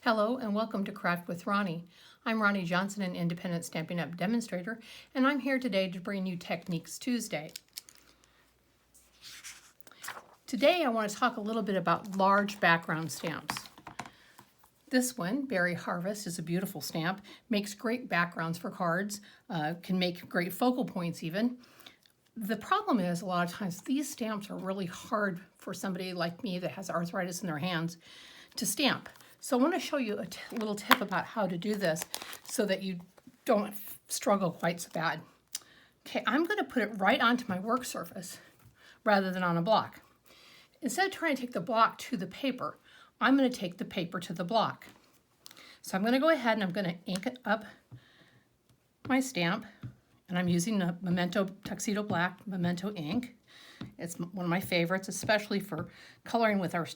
Hello and welcome to Craft with Ronnie. I'm Ronnie Johnson, an independent Stampin' Up! Demonstrator, and I'm here today to bring you Techniques Tuesday. Today I want to talk a little bit about large background stamps. This one, Berry Harvest, is a beautiful stamp, makes great backgrounds for cards, can make great focal points even. The problem is a lot of times these stamps are really hard for somebody like me that has arthritis in their hands to stamp. So I want to show you a little tip about how to do this so that you don't struggle quite so bad. Okay, I'm going to put it right onto my work surface rather than on a block. Instead of trying to take the block to the paper, I'm going to take the paper to the block. So I'm going to go ahead and I'm going to ink up my stamp, and I'm using the Memento Tuxedo Black Memento ink. It's one of my favorites, especially for coloring with our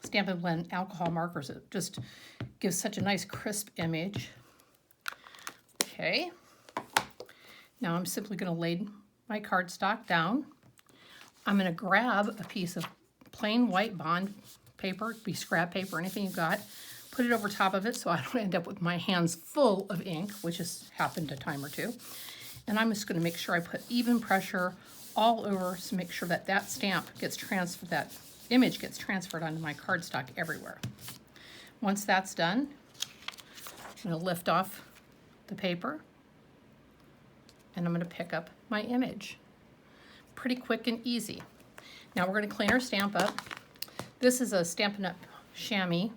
Stampin' Blend alcohol markers. It just gives such a nice crisp image. Okay, now I'm simply going to lay my cardstock down. I'm going to grab a piece of plain white bond paper, be scrap paper, anything you've got, put it over top of it so I don't end up with my hands full of ink, which has happened a time or two. And I'm just going to make sure I put even pressure all over to make sure that that stamp gets transferred, that image gets transferred onto my cardstock everywhere. Once that's done, I'm going to lift off the paper and I'm going to pick up my image. Pretty quick and easy. Now we're going to clean our stamp up. This is a Stampin' Up! Chamois.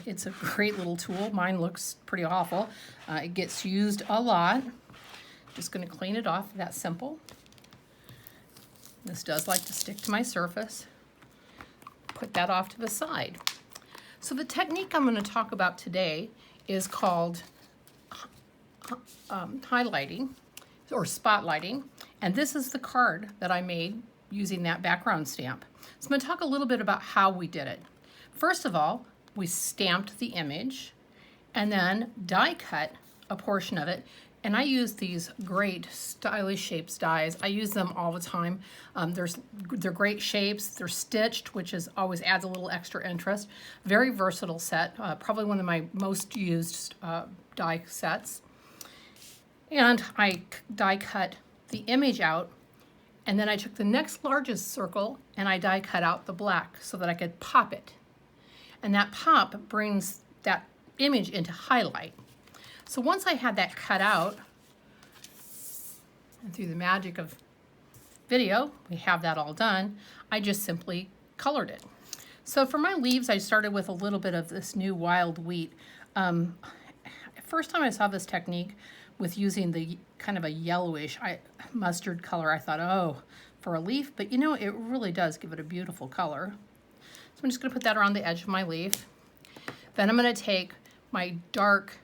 It's a great little tool. Mine looks pretty awful. It gets used a lot. Just going to clean it off, that simple. This does like to stick to my surface. Put that off to the side. So the technique I'm going to talk about today is called highlighting or spotlighting, and this is the card that I made using that background stamp. So I'm going to talk a little bit about how we did it. First of all, we stamped the image and then die cut a portion of it. And I use these great stylish shapes dies. I use them all the time. They're great shapes. They're stitched, which always adds a little extra interest. Very versatile set. Probably one of my most used die sets. And I die cut the image out, and then I took the next largest circle and I die cut out the black so that I could pop it. And that pop brings that image into highlight. So once I had that cut out, and through the magic of video, we have that all done, I just simply colored it. So for my leaves, I started with a little bit of this new wild wheat. First time I saw this technique with using the kind of a yellowish mustard color, I thought, oh, for a leaf, but you know, it really does give it a beautiful color. So I'm just gonna put that around the edge of my leaf. Then I'm gonna take my dark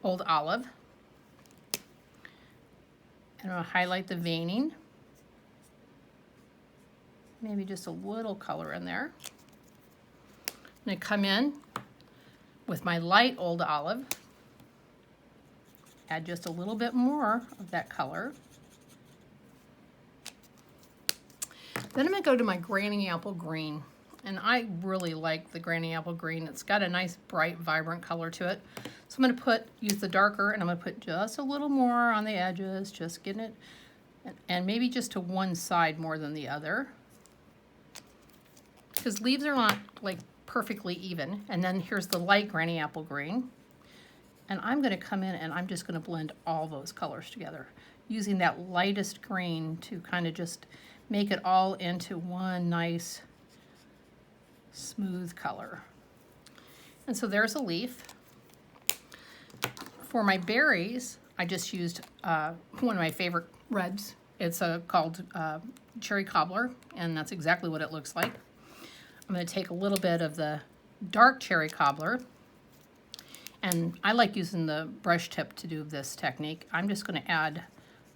Old Olive, and I'll highlight the veining. Maybe just a little color in there. I'm going to come in with my light Old Olive, add just a little bit more of that color. Then I'm going to go to my Granny Apple Green, and I really like the Granny Apple Green. It's got a nice bright vibrant color to it. So I'm going to use the darker, and I'm going to put just a little more on the edges, just getting it, and maybe just to one side more than the other, because leaves are not like perfectly even. And then here's the light Granny Apple Green, and I'm going to come in and I'm just going to blend all those colors together, using that lightest green to kind of just make it all into one nice smooth color. And so there's a leaf. For my berries, I just used one of my favorite reds. It's called Cherry Cobbler, and that's exactly what it looks like. I'm going to take a little bit of the dark Cherry Cobbler, and I like using the brush tip to do this technique. I'm just going to add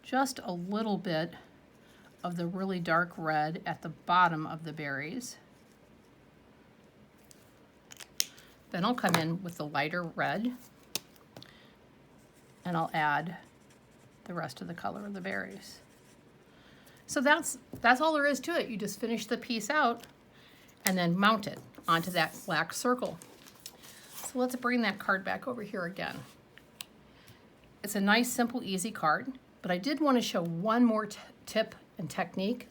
just a little bit of the really dark red at the bottom of the berries. Then I'll come in with the lighter red, and I'll add the rest of the color of the berries. So that's all there is to it. You just finish the piece out and then mount it onto that black circle. So let's bring that card back over here again. It's a nice, simple, easy card, but I did want to show one more tip and technique.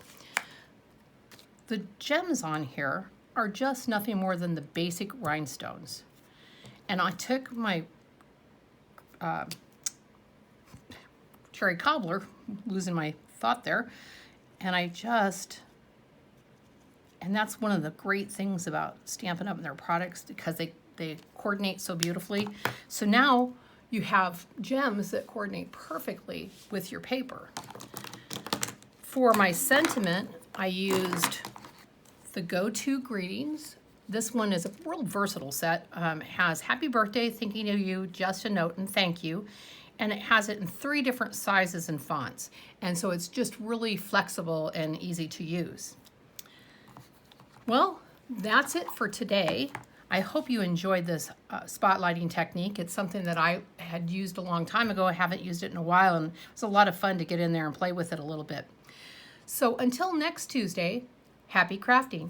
The gems on here are just nothing more than the basic rhinestones. And I took my cherry cobbler, losing my thought there, and and that's one of the great things about Stampin' Up! And their products, because they coordinate so beautifully. So now you have gems that coordinate perfectly with your paper. For my sentiment, I used the Go-To Greetings. This one is a real versatile set. It has Happy Birthday, Thinking of You, Just a Note, and Thank You. And it has it in 3 different sizes and fonts. And so it's just really flexible and easy to use. Well, that's it for today. I hope you enjoyed this spotlighting technique. It's something that I had used a long time ago. I haven't used it in a while, and it was a lot of fun to get in there and play with it a little bit. So until next Tuesday, happy crafting.